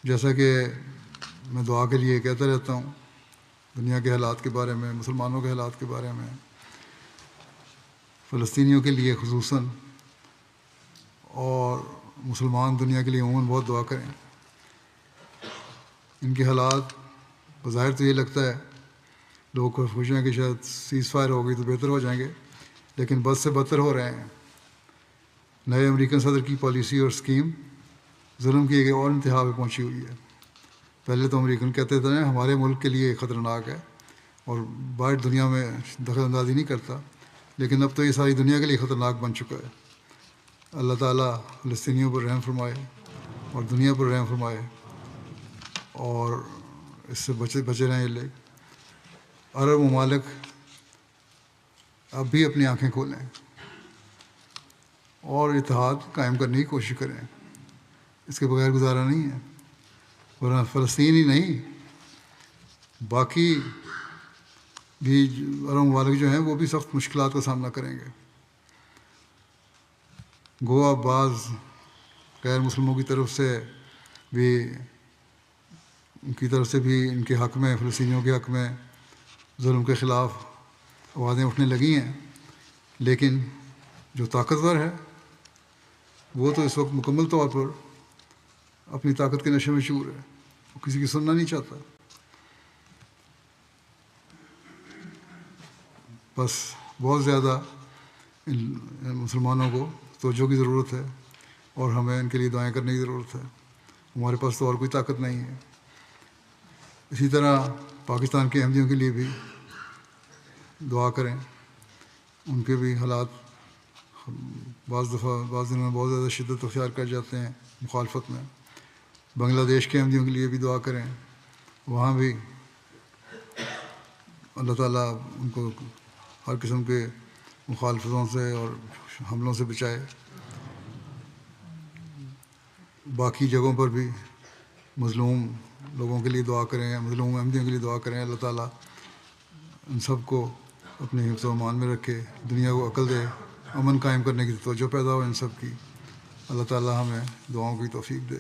جیسا کہ میں دعا کے لیے کہتا رہتا ہوں، دنیا کے حالات کے بارے میں، مسلمانوں کے حالات کے بارے میں، فلسطینیوں کے لیے خصوصاً، اور مسلمان دنیا کے لیے عموماً بہت دعا کریں۔ ان کے حالات بظاہر تو یہ لگتا ہے لوگ خوش ہیں کہ شاید سیز فائر ہو گئی تو بہتر ہو جائیں گے، لیکن بد سے بدتر ہو رہے ہیں۔ نئے امریکن صدر کی پالیسی اور اسکیم ظلم کی ایک اور انتہا پہ پہنچی ہوئی ہے۔ پہلے تو امریکن کہتے تھے ہمارے ملک کے لیے خطرناک ہے اور باہر دنیا میں دخل اندازی نہیں کرتا، لیکن اب تو یہ ساری دنیا کے لیے خطرناک بن چکا ہے۔ اللہ تعالیٰ فلسطینیوں پر رحم فرمائے اور دنیا پر رحم فرمائے، اور اس سے بچے رہیں یہ لوگ۔ عرب ممالک اب بھی اپنی آنکھیں کھولیں اور اتحاد قائم کرنے کی کوشش کریں، اس کے بغیر گزارا نہیں ہے، ورنہ فلسطین ہی نہیں، باقی بھی عرب ممالک جو ہیں وہ بھی سخت مشکلات کا سامنا کریں گے۔ گوا بعض غیر مسلموں کی طرف سے بھی ان کے حق میں، فلسطینیوں کے حق میں ظلم کے خلاف آوازیں اٹھنے لگی ہیں، لیکن جو طاقتور ہے وہ تو اس وقت مکمل طور پر اپنی طاقت کے نشے میں شعور ہے، وہ کسی کی سننا نہیں چاہتا۔ بس بہت زیادہ ان مسلمانوں کو توجہ کی ضرورت ہے اور ہمیں ان کے لیے دعائیں کرنے کی ضرورت ہے، ہمارے پاس تو اور کوئی طاقت نہیں ہے۔ اسی طرح پاکستان کے احمدیوں کے لیے بھی دعا کریں، ان کے بھی حالات بعض دنوں میں بہت زیادہ شدت اختیار کر جاتے ہیں مخالفت میں۔ بنگلہ دیش کے احمدیوں کے لیے بھی دعا کریں، وہاں بھی اللہ تعالیٰ ان کو ہر قسم کے مخالفتوں سے اور حملوں سے بچائے۔ باقی جگہوں پر بھی مظلوم لوگوں کے لیے دعا کریں، مظلوم احمدیوں کے لیے دعا کریں، اللہ تعالیٰ ان سب کو اپنے حفظ و امان میں رکھے، دنیا کو عقل دے، امن قائم کرنے کی توجہ پیدا ہو ان سب کی۔ اللہ تعالیٰ ہمیں دعاؤں کی توفیق دے۔